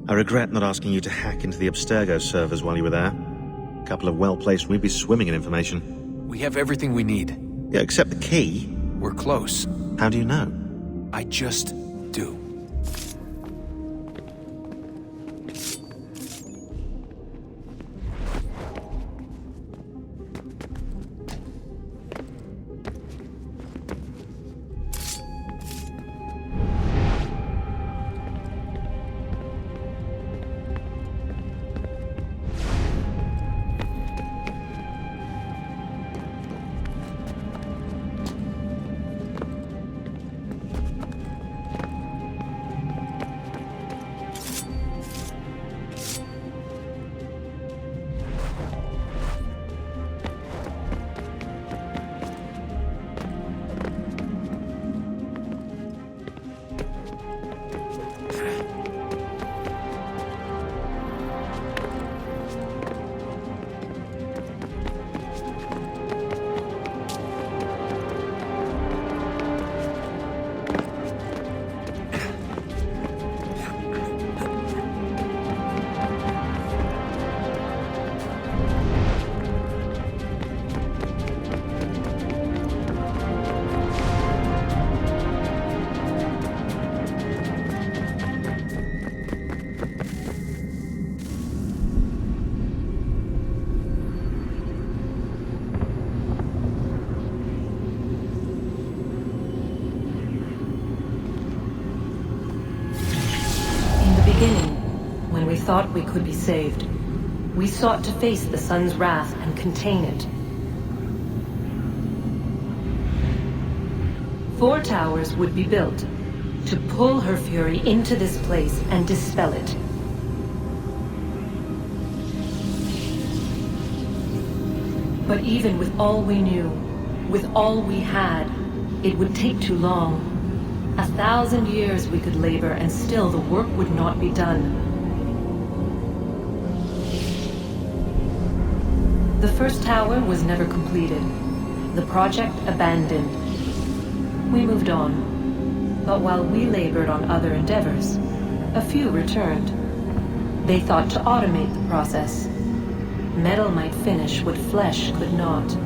I regret not asking you to hack into the Abstergo servers while you were there. A couple of well-placed, we'd be swimming in information. We have everything we need. Yeah, except the key. We're close. How do you know? I just do. When we thought we could be saved, we sought to face the sun's wrath and contain it. 4 towers would be built to pull her fury into this place and dispel it. But even with all we knew, with all we had, it would take too long. 1,000 years we could labor and still the work would not be done. The first tower was never completed. The project abandoned. We moved on. But while we labored on other endeavors, a few returned. They thought to automate the process. Metal might finish what flesh could not.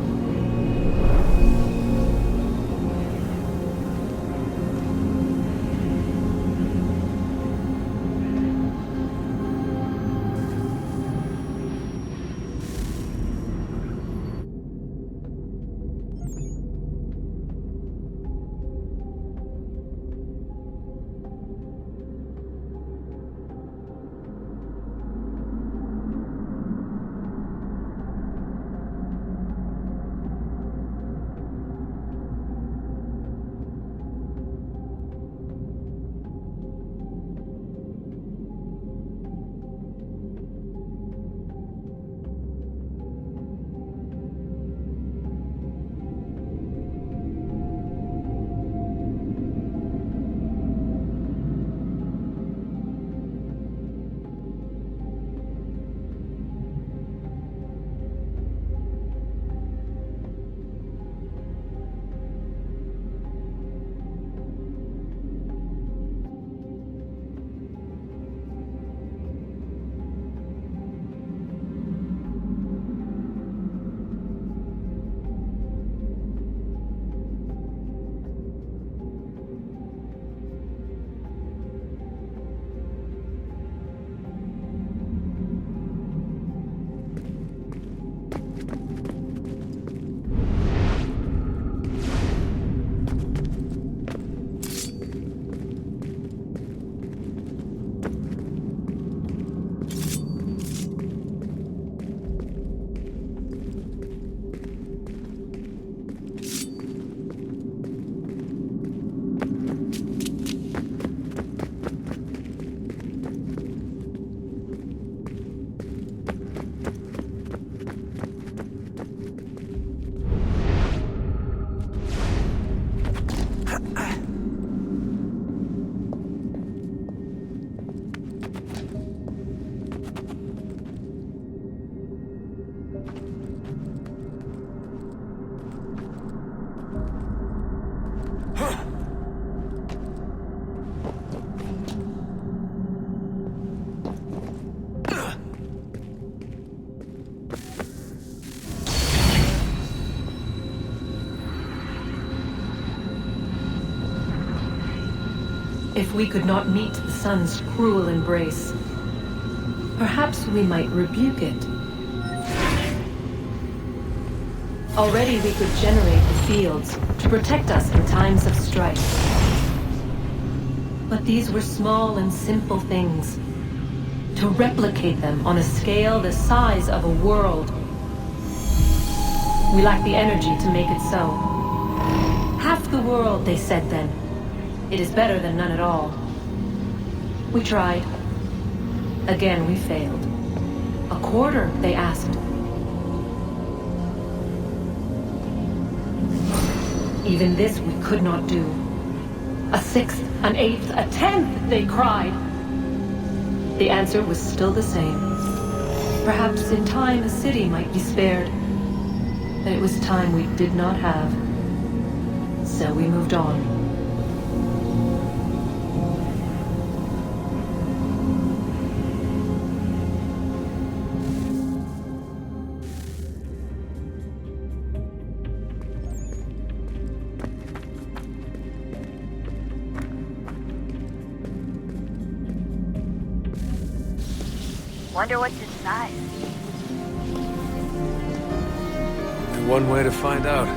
If we could not meet the sun's cruel embrace, perhaps we might rebuke it. Already we could generate the fields to protect us in times of strife. But these were small and simple things. To replicate them on a scale the size of a world, we lack the energy to make it so. Half the world, they said then. It is better than none at all. We tried. Again, we failed. A quarter, they asked. Even this we could not do. A sixth, an eighth, a tenth, they cried. The answer was still the same. Perhaps in time a city might be spared. But it was time we did not have. So we moved on. Wonder what's inside. And one way to find out.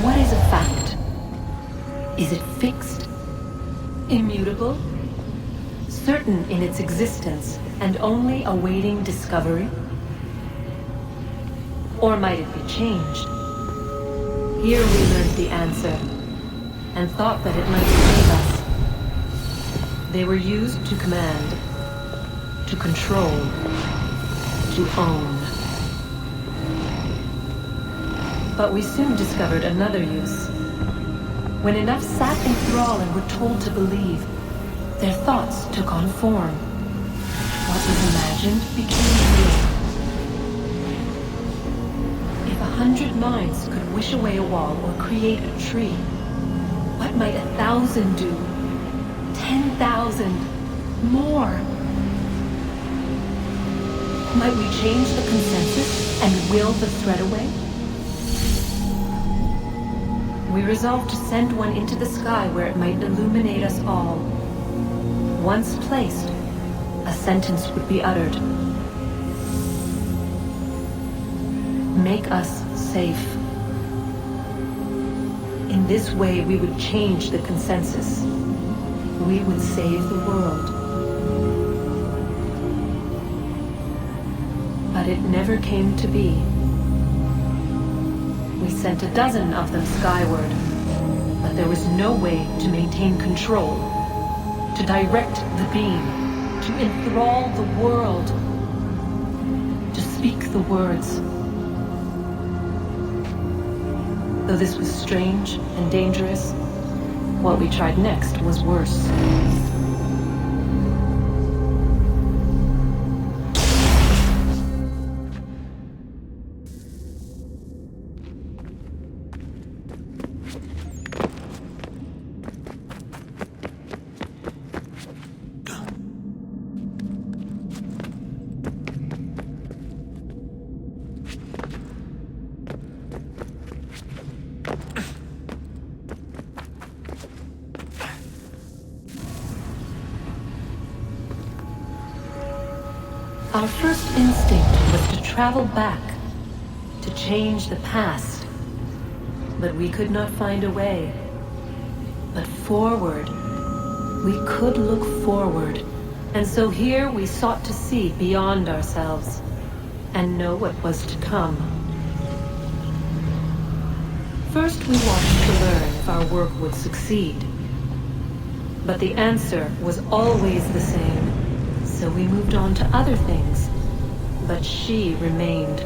What is a fact? Is it fixed? Immutable? Certain in its existence and only awaiting discovery? Or might it be changed? Here we learned the answer, and thought that it might save us. They were used to command, to control, to own. But we soon discovered another use. When enough sat in thrall and were told to believe, their thoughts took on form. What was imagined became real. If 100 minds could wish away a wall or create a tree, what might 1,000 do? 10,000? More? Might we change the consensus and will the thread away? We resolved to send one into the sky where it might illuminate us all. Once placed, a sentence would be uttered. Make us safe. In this way, we would change the consensus. We would save the world. But it never came to be. We sent a dozen of them skyward, but there was no way to maintain control, to direct the beam, to enthrall the world, to speak the words. Though this was strange and dangerous, what we tried next was worse. Our first instinct was to travel back, to change the past. But we could not find a way. But forward, we could look forward. And so here we sought to see beyond ourselves and know what was to come. First, we wanted to learn if our work would succeed. But the answer was always the same, so we moved on to other things. But she remained.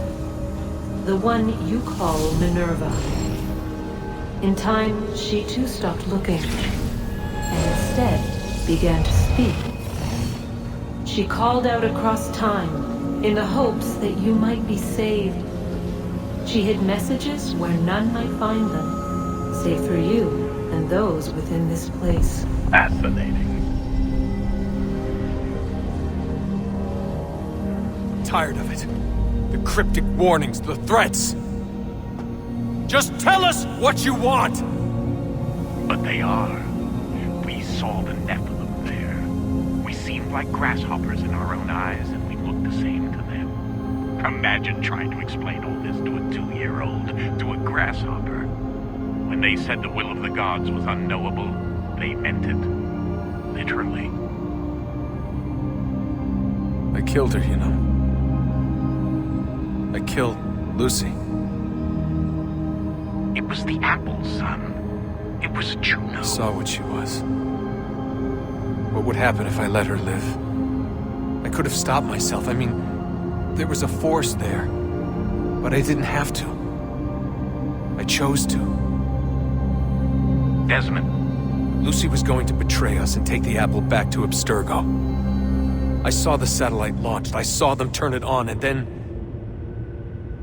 The one you call Minerva. In time, she too stopped looking, and instead began to speak. She called out across time, in the hopes that you might be saved. She hid messages where none might find them, save for you and those within this place. Fascinating. Tired of it. The cryptic warnings, the threats. Just tell us what you want! But they are. We saw the Nephilim there. We seemed like grasshoppers in our own eyes, and we looked the same to them. Imagine trying to explain all this to a 2-year-old, to a grasshopper. When they said the will of the gods was unknowable, they meant it. Literally. I killed her, you know. I killed Lucy. It was the apple, son. It was Juno. I saw what she was. What would happen if I let her live? I could have stopped myself. I mean, there was a force there. But I didn't have to. I chose to. Desmond. Lucy was going to betray us and take the apple back to Abstergo. I saw the satellite launched. I saw them turn it on, and then...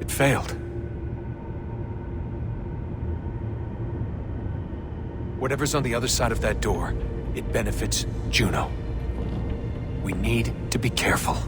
it failed. Whatever's on the other side of that door, it benefits Juno. We need to be careful.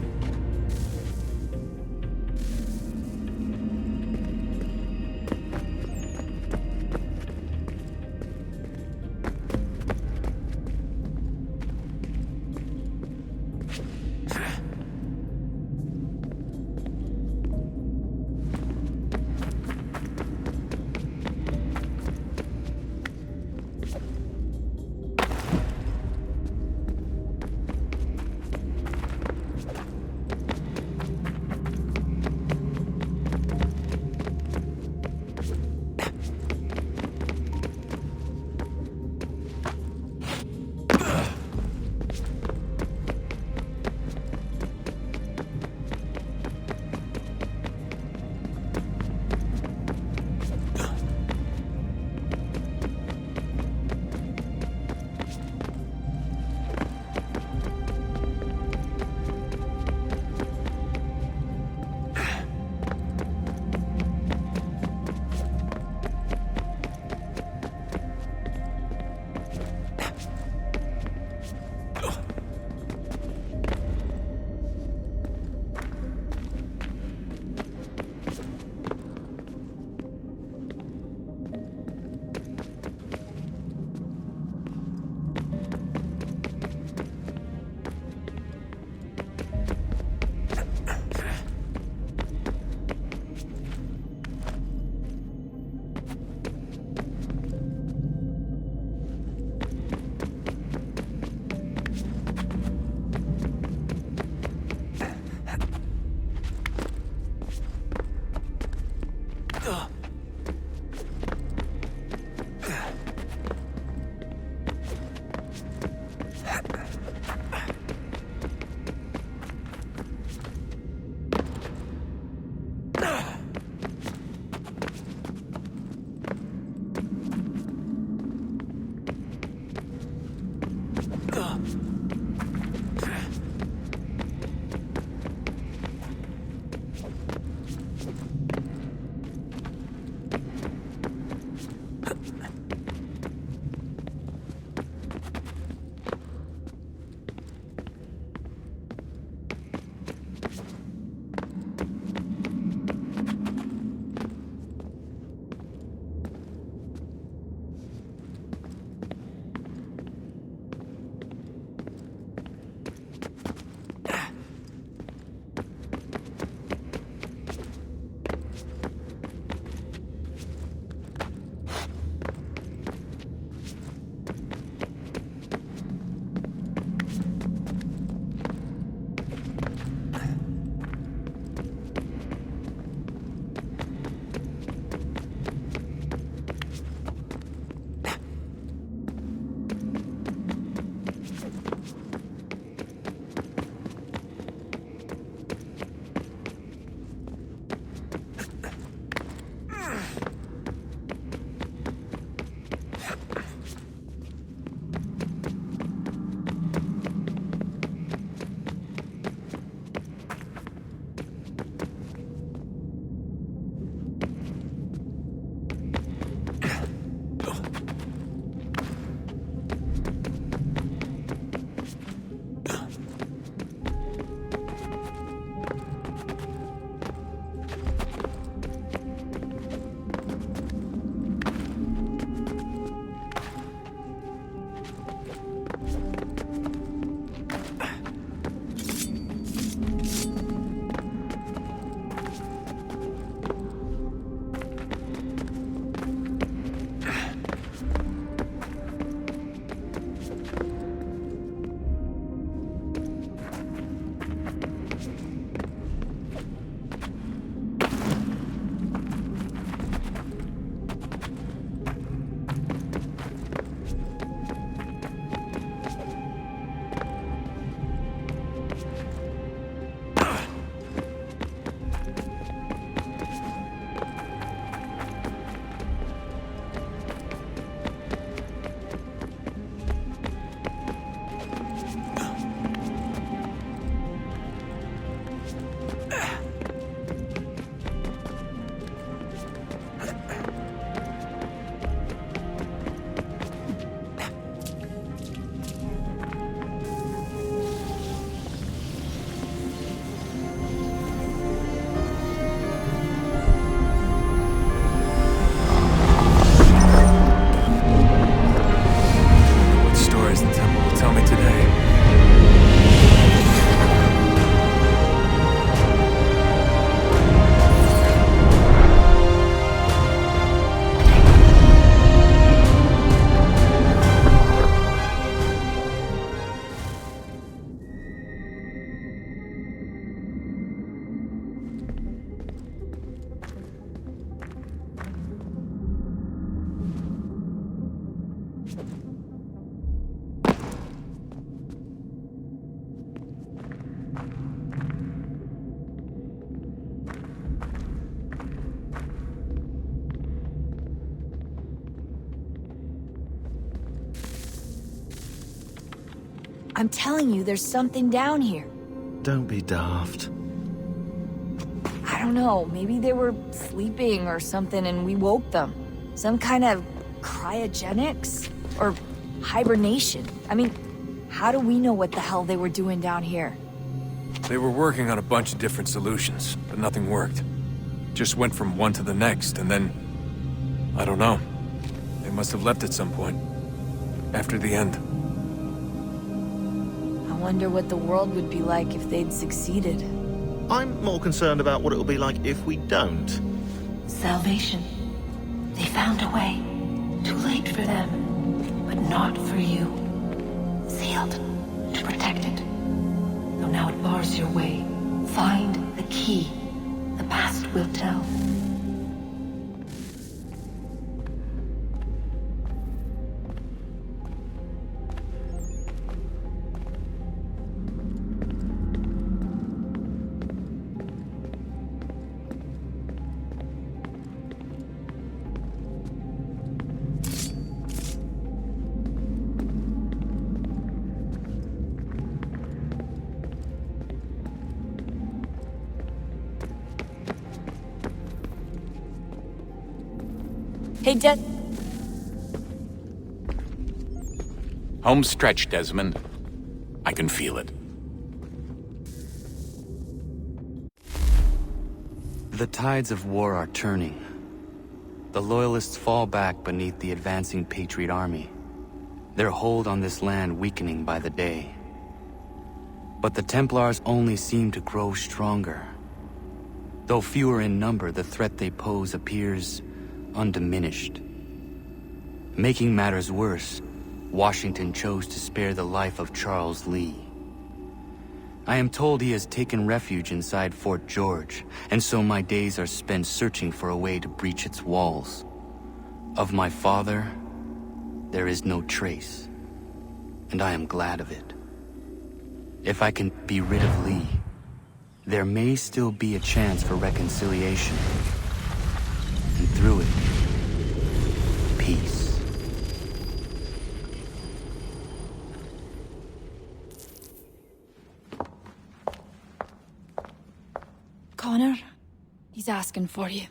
I'm telling you, there's something down here. Don't be daft. I don't know, maybe they were sleeping or something and we woke them. Some kind of cryogenics? Or hibernation? I mean, how do we know what the hell they were doing down here? They were working on a bunch of different solutions, but nothing worked. Just went from one to the next, and then... I don't know. They must have left at some point. After the end. I wonder what the world would be like if they'd succeeded. I'm more concerned about what it'll be like if we don't. Salvation. They found a way. Too late for them, but not for you. Sealed to protect it. Though now it bars your way. Find the key. The past will tell. Hey, Home stretch, Desmond. I can feel it. The tides of war are turning. The Loyalists fall back beneath the advancing Patriot army, their hold on this land weakening by the day. But the Templars only seem to grow stronger. Though fewer in number, the threat they pose appears undiminished. Making matters worse, Washington chose to spare the life of Charles Lee. I am told he has taken refuge inside Fort George, and so my days are spent searching for a way to breach its walls. Of my father, there is no trace, and I am glad of it. If I can be rid of Lee, there may still be a chance for reconciliation. And through it, peace. Connor, he's asking for you.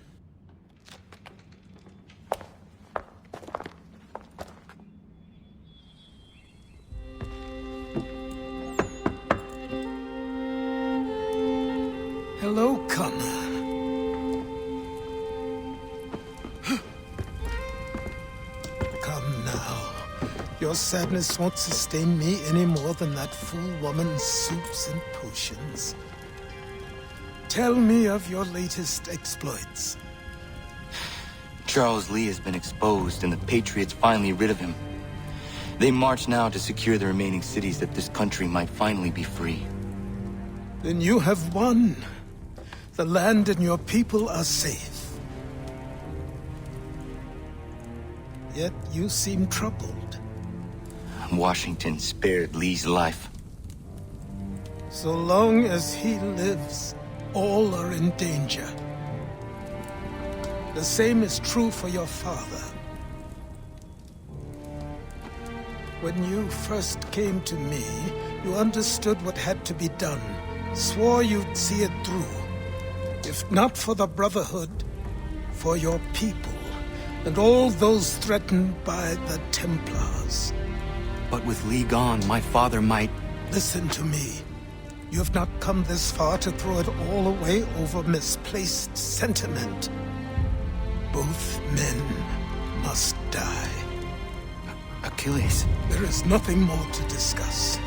Hello, Connor. Come now. Your sadness won't sustain me any more than that fool woman's soups and potions. Tell me of your latest exploits. Charles Lee has been exposed, and the Patriots finally rid of him. They march now to secure the remaining cities that this country might finally be free. Then you have won. The land and your people are safe. Yet you seem troubled. Washington spared Lee's life. So long as he lives, all are in danger. The same is true for your father. When you first came to me, you understood what had to be done, swore you'd see it through. If not for the Brotherhood, for your people, and all those threatened by the Templars. But with Lee gone, my father might... Listen to me. You have not come this far to throw it all away over misplaced sentiment. Both men must die. Achilles. There is nothing more to discuss.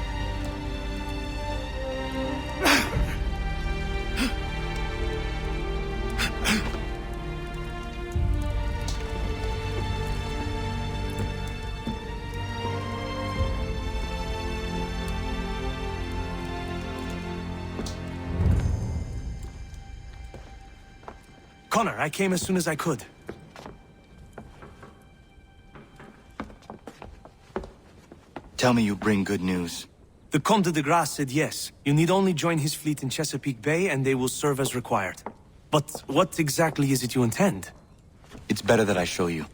Connor, I came as soon as I could. Tell me you bring good news. The Comte de Grasse said yes. You need only join his fleet in Chesapeake Bay and they will serve as required. But what exactly is it you intend? It's better that I show you.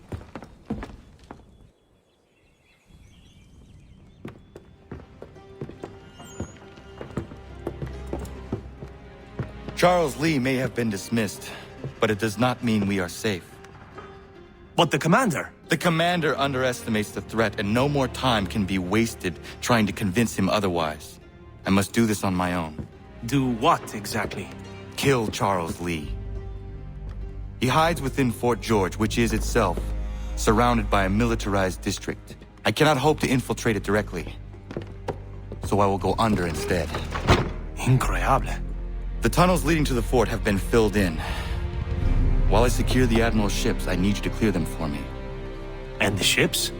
Charles Lee may have been dismissed, but it does not mean we are safe. But the commander? The commander underestimates the threat, and no more time can be wasted trying to convince him otherwise. I must do this on my own. Do what, exactly? Kill Charles Lee. He hides within Fort George, which is itself surrounded by a militarized district. I cannot hope to infiltrate it directly, so I will go under instead. Increíble. The tunnels leading to the fort have been filled in. While I secure the Admiral's ships, I need you to clear them for me. And the ships?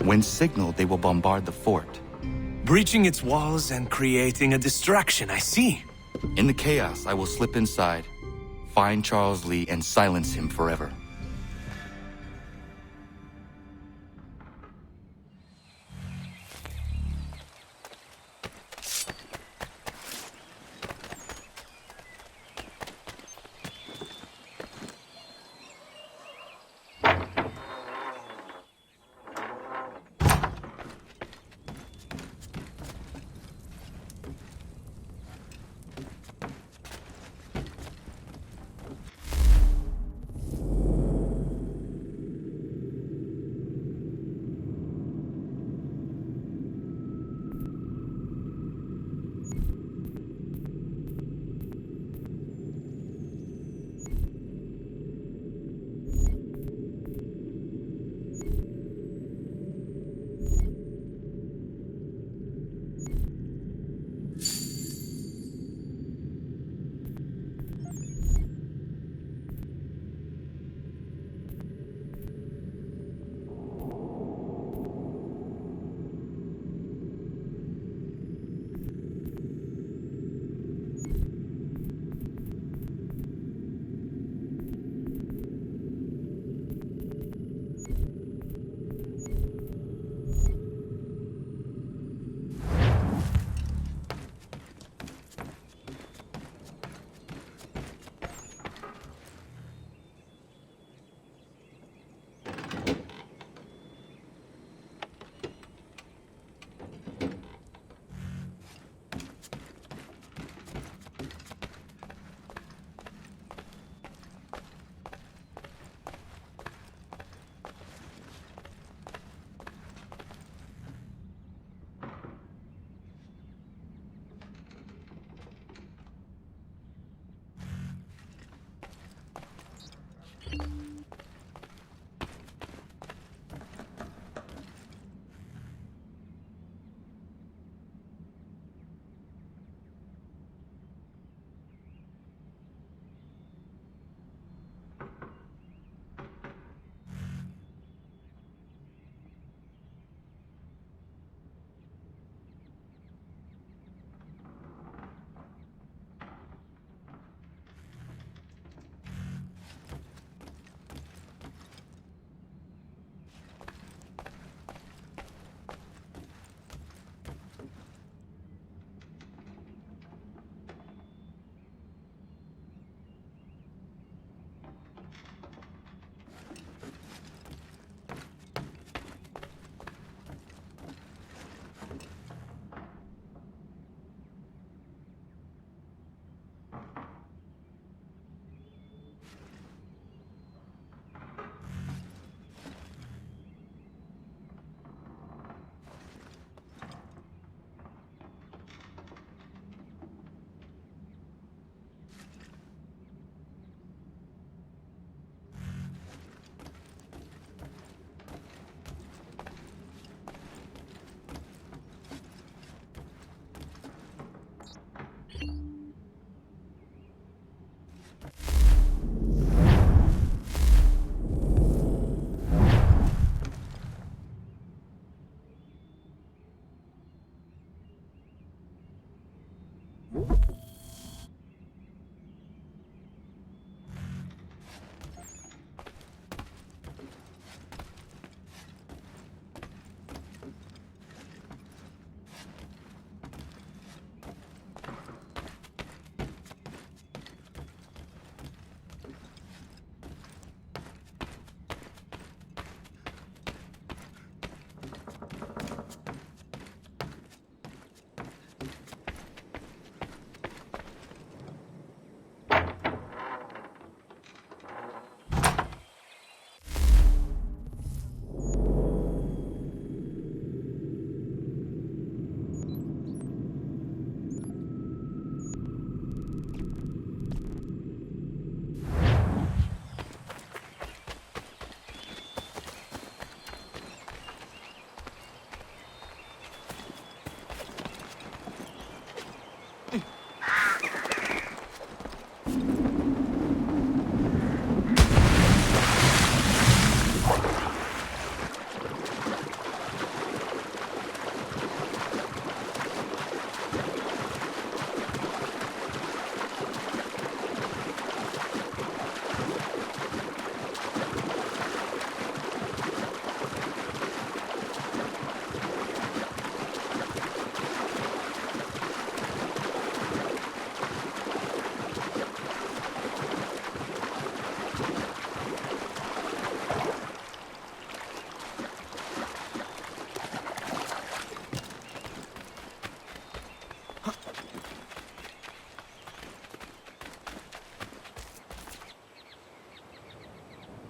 When signaled, they will bombard the fort. Breaching its walls and creating a distraction, I see. In the chaos, I will slip inside, find Charles Lee, and silence him forever.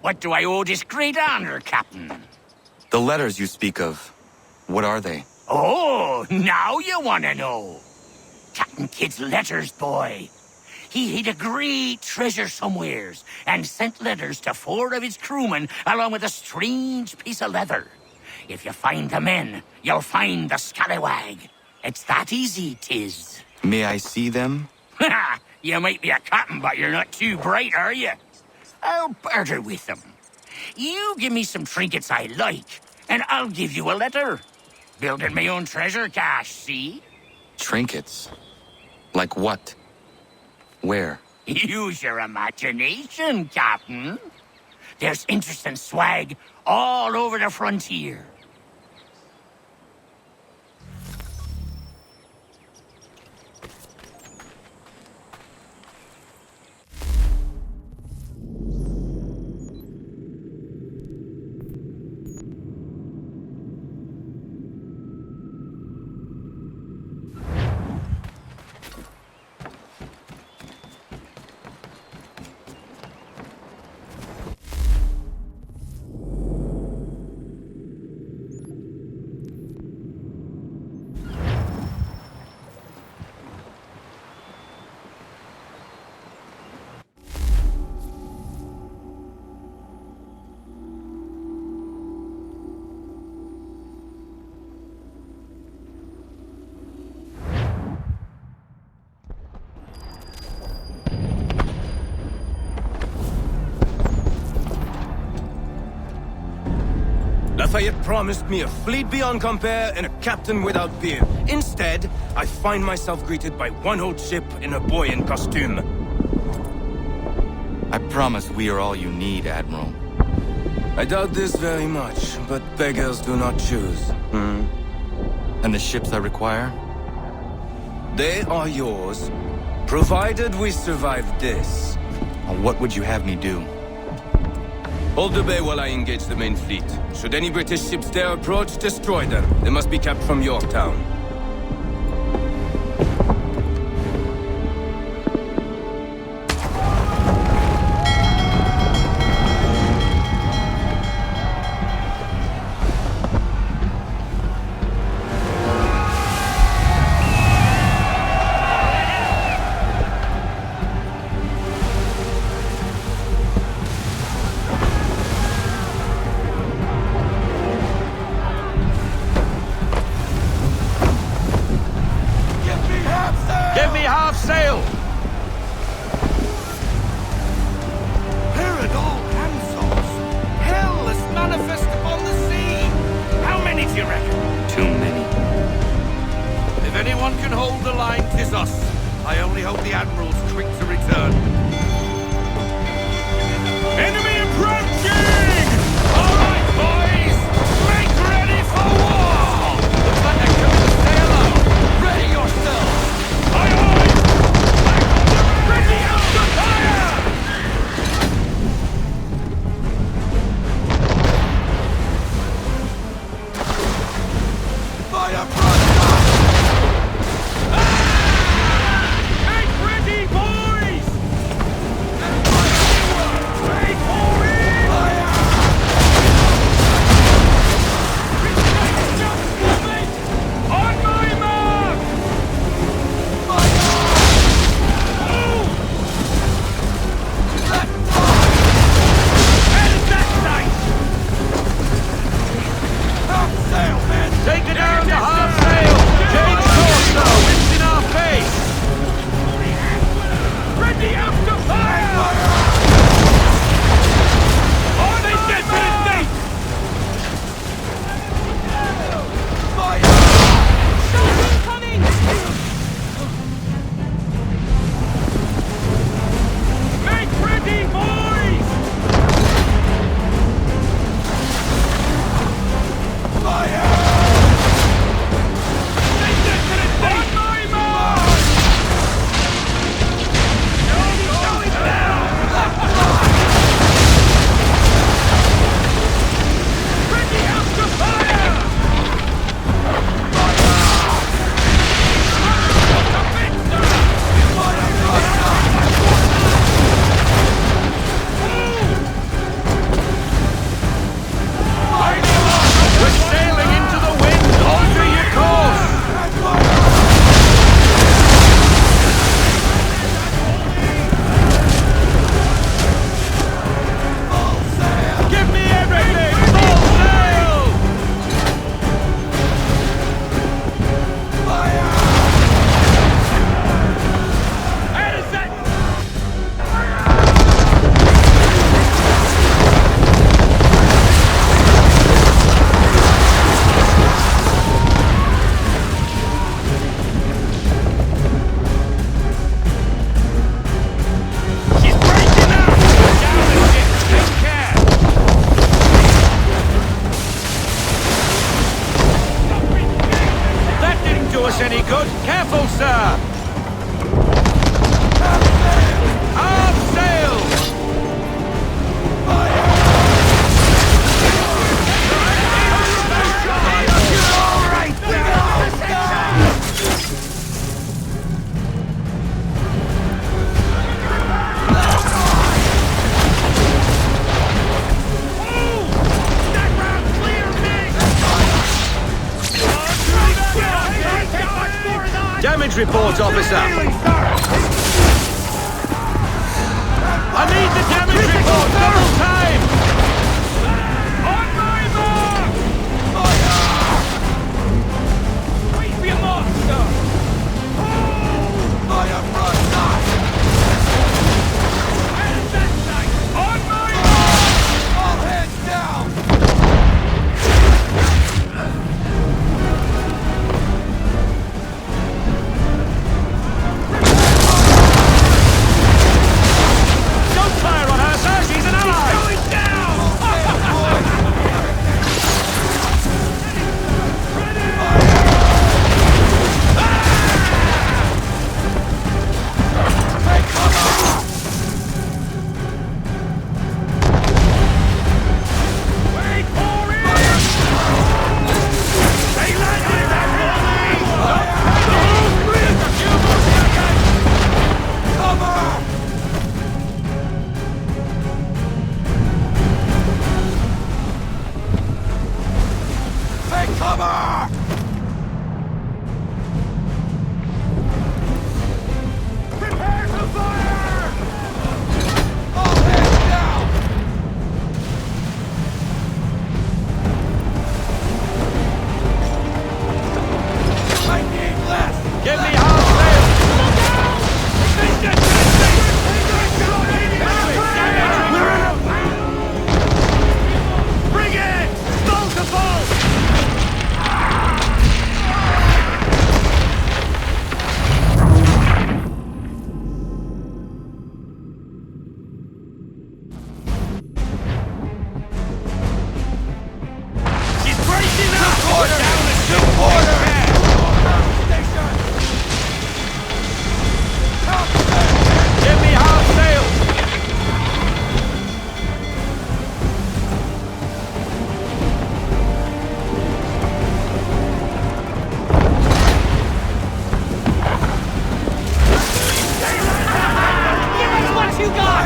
What do I owe this great honor, Captain? The letters you speak of, what are they? Oh, now you want to know. Captain Kidd's letters, boy. He hid a great treasure somewheres and sent letters to 4 of his crewmen along with a strange piece of leather. If you find the men, you'll find the scallywag. It's that easy, 'tis. May I see them? Ha! You might be a captain, but you're not too bright, are you? I'll barter with them. You give me some trinkets I like, and I'll give you a letter. Building my own treasure cache, see? Trinkets? Like what? Where? Use your imagination, Captain. There's interesting swag all over the frontier. Lafayette promised me a fleet beyond compare and a captain without peer. Instead, I find myself greeted by one old ship and a boy in costume. I promise we are all you need, Admiral. I doubt this very much, but beggars do not choose. And the ships I require? They are yours, provided we survive this. What would you have me do? Hold the bay while I engage the main fleet. Should any British ships dare approach, destroy them. They must be kept from Yorktown. sir! Up sails! Damage report, officer! I need the damage report! Double time! On my mark! Fire! Wait for your monster! Fire broadside! And that sight! On my mark! All hands down! Fire on her, sir! She's an ally! Going down! Hey, come on! Wait for it! They landed that cover! Take cover! Prepare to fire! All hands down! I need less! Give me half sail! Look out! Bring it! Bolt to bolt! She's breaking up! Down the two quarter! Station! Give me half sail! Give us what you got!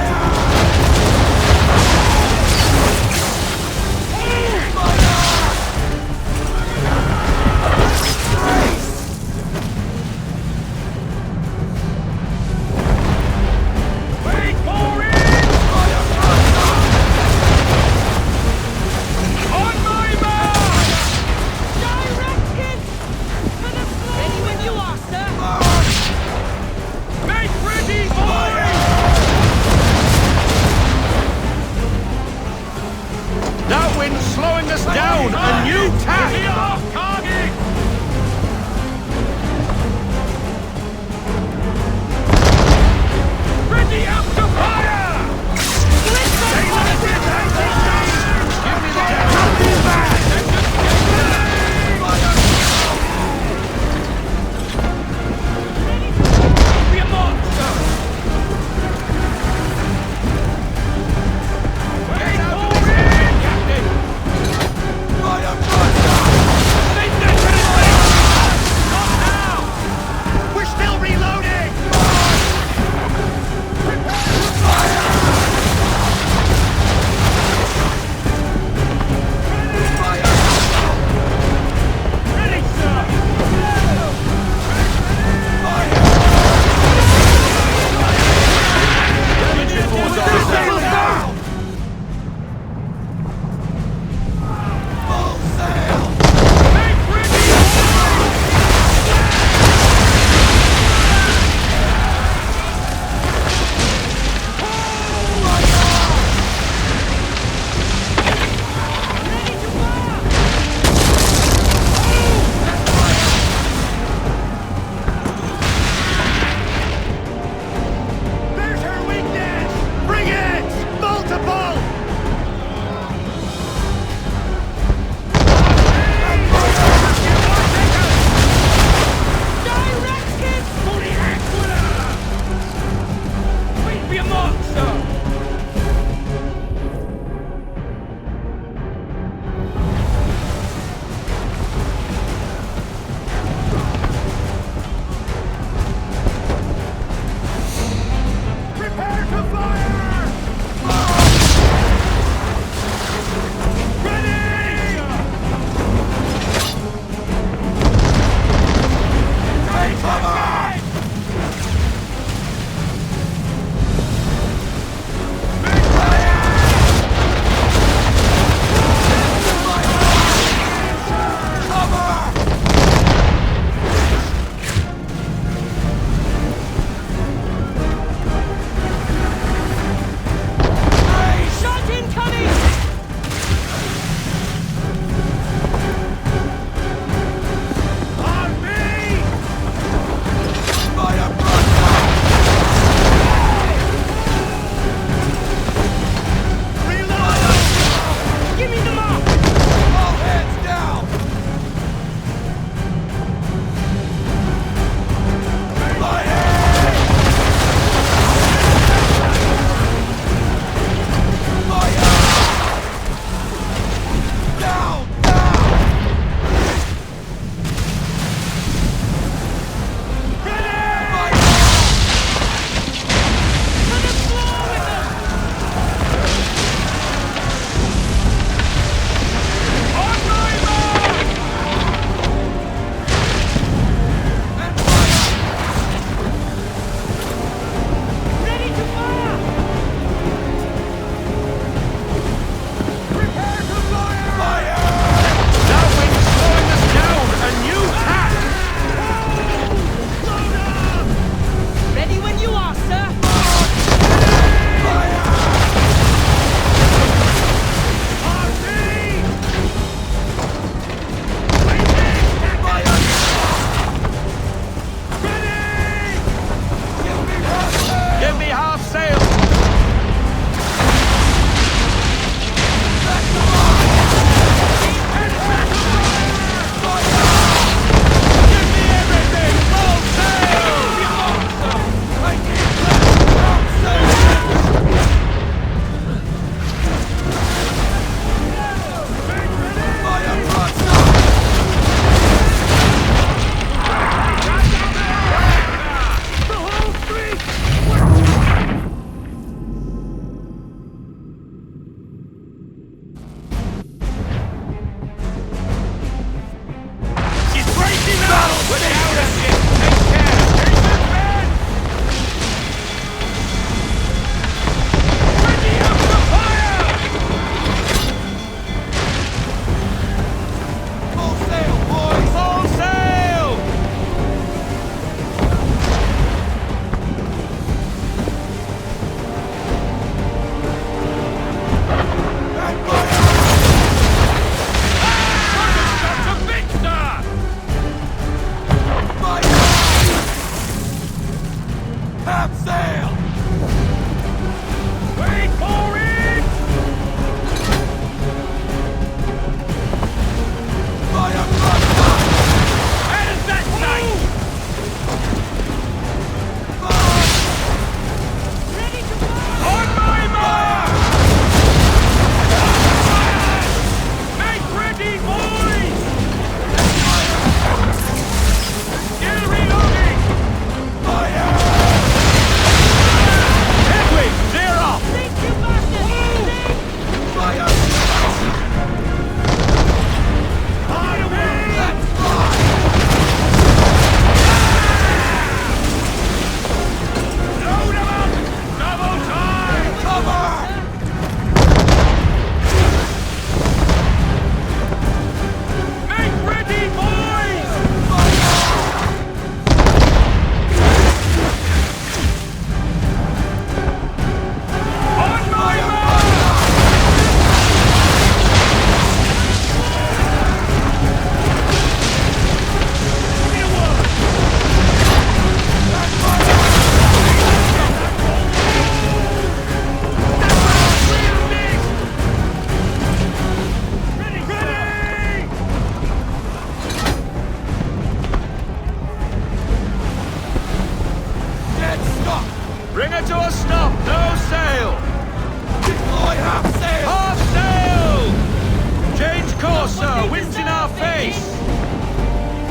sir! Wind's in our face!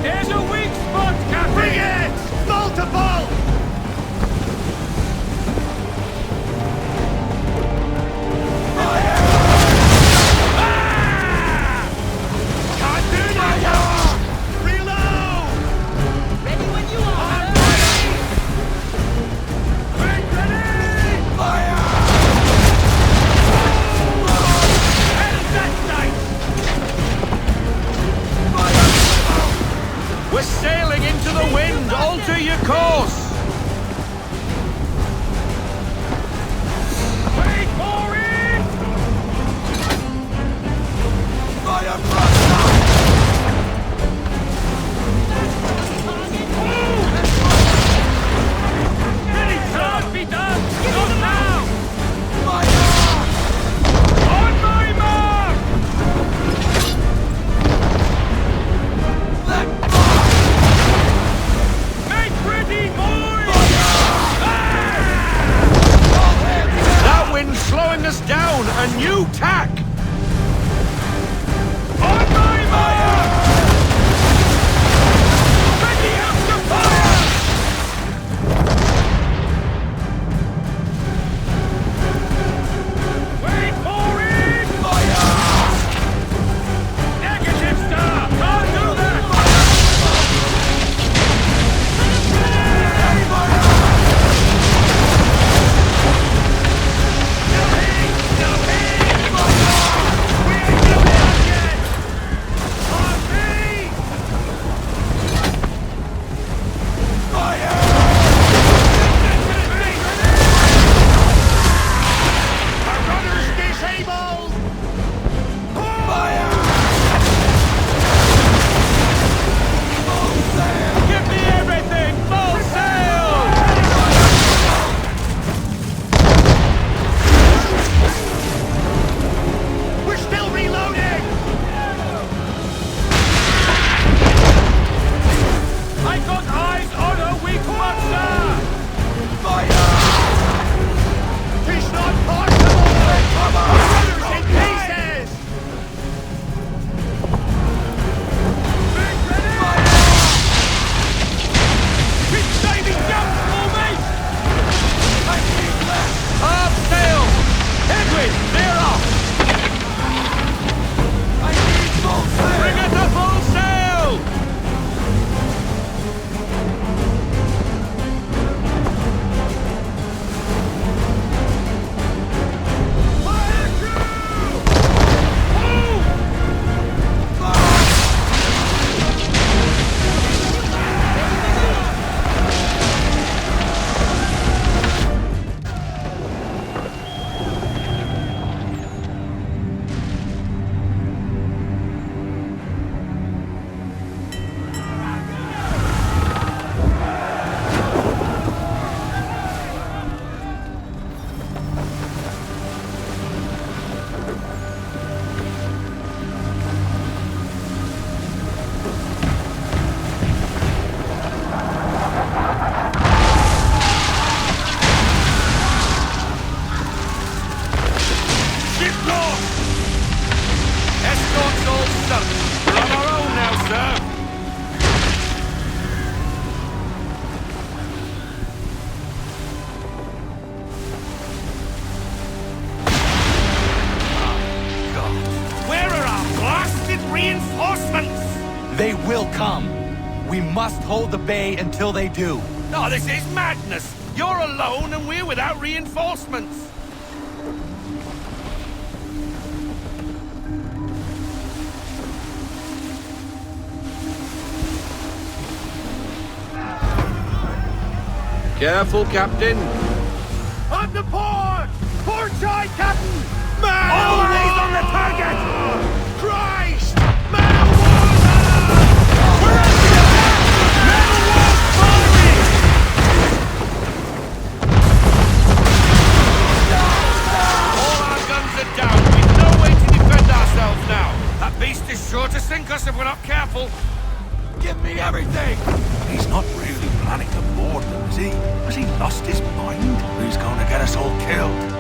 There's a weak spot, Captain! Bring it! Multiple! We're sailing into the wind! Alter your course! Wait for it! Fire blaster! Anything can't be done! Not now! Fire! On my mark! Let ready, boys! That wind's slowing us down! A new tack! On my mark! Ready up to fire! Wait for it! Fire! Negative, star! Can't do that! They will come. We must hold the bay until they do. No, this is madness! You're alone and we're without reinforcements! Careful, Captain. On the port! Port side, Captain! Man! Always on the target! Christ! Man of water! We're at the attack! Man of war firing! All our guns are down. We've no way to defend ourselves now. That beast is sure to sink us if we're not careful. Give me everything! He's not really planning to board them, is he? Has he lost his mind? He's going to get us all killed.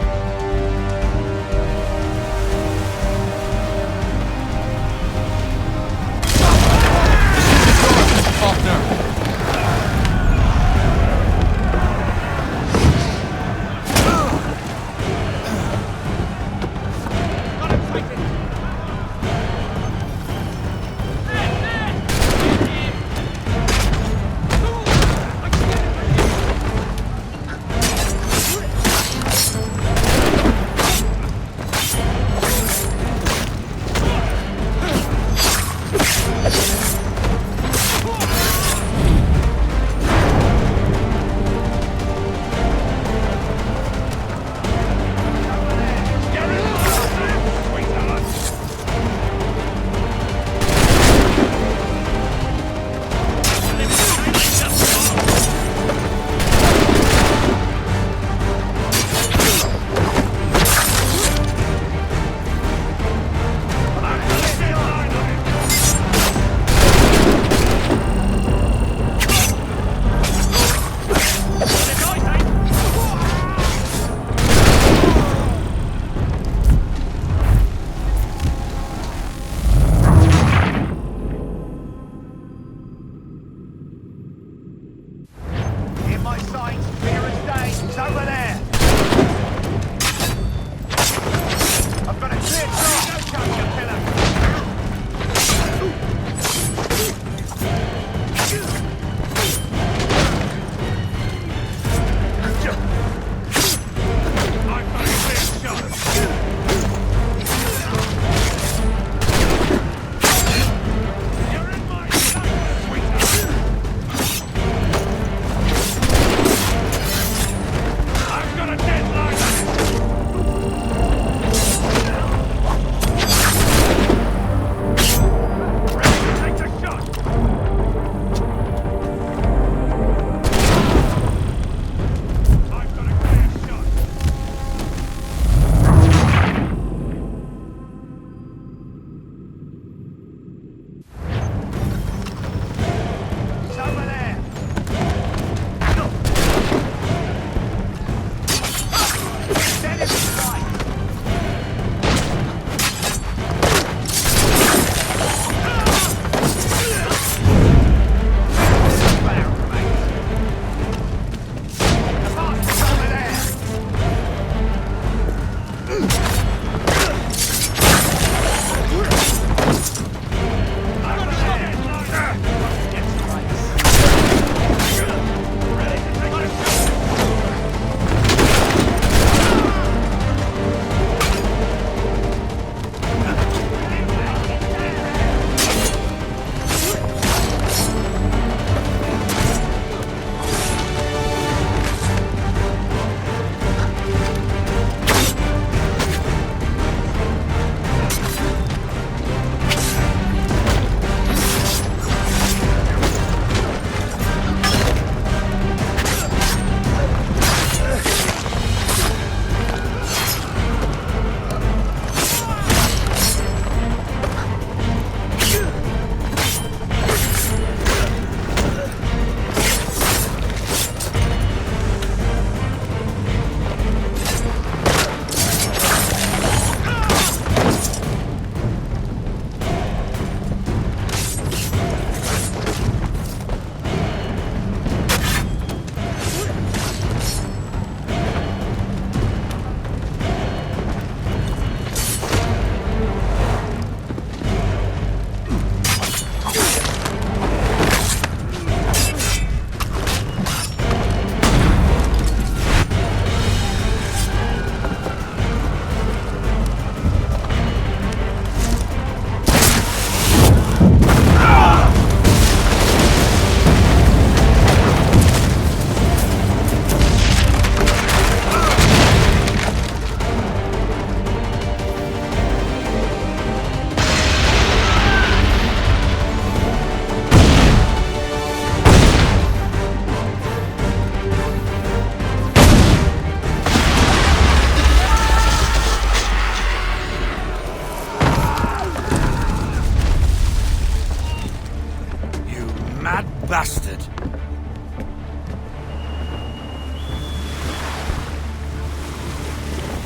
bastard!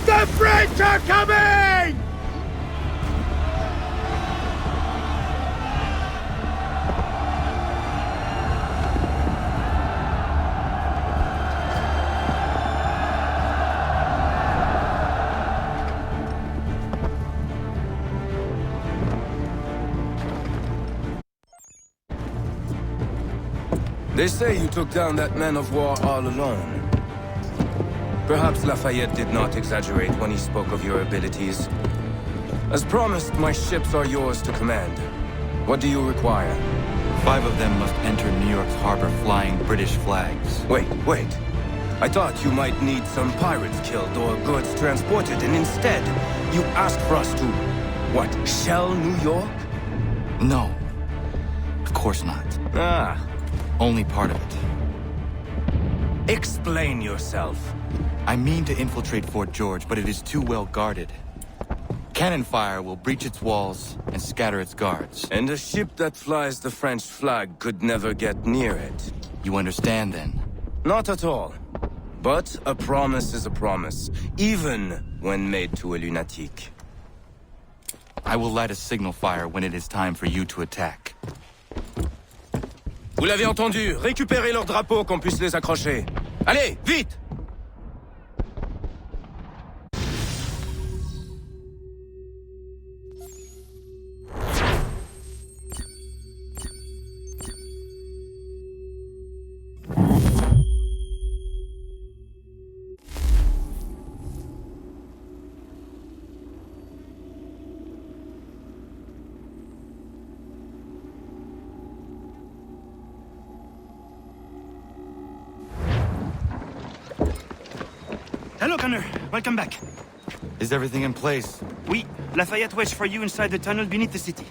The French are coming! They say you took down that man of war all alone. Perhaps Lafayette did not exaggerate when he spoke of your abilities. As promised, my ships are yours to command. What do you require? 5 of them must enter New York's harbor flying British flags. Wait. I thought you might need some pirates killed or goods transported, and instead, you asked for us to, what, shell New York? No. Of course not. Ah. Only part of it. Explain yourself. I mean to infiltrate Fort George, but it is too well guarded. Cannon fire will breach its walls and scatter its guards. And a ship that flies the French flag could never get near it. You understand, then? Not at all. But a promise is a promise, even when made to a lunatic. I will light a signal fire when it is time for you to attack. Vous l'avez entendu, récupérez leurs drapeaux qu'on puisse les accrocher. Allez, vite! Hello, Connor. Welcome back. Is everything in place? Oui, Lafayette waits for you inside the tunnel beneath the city.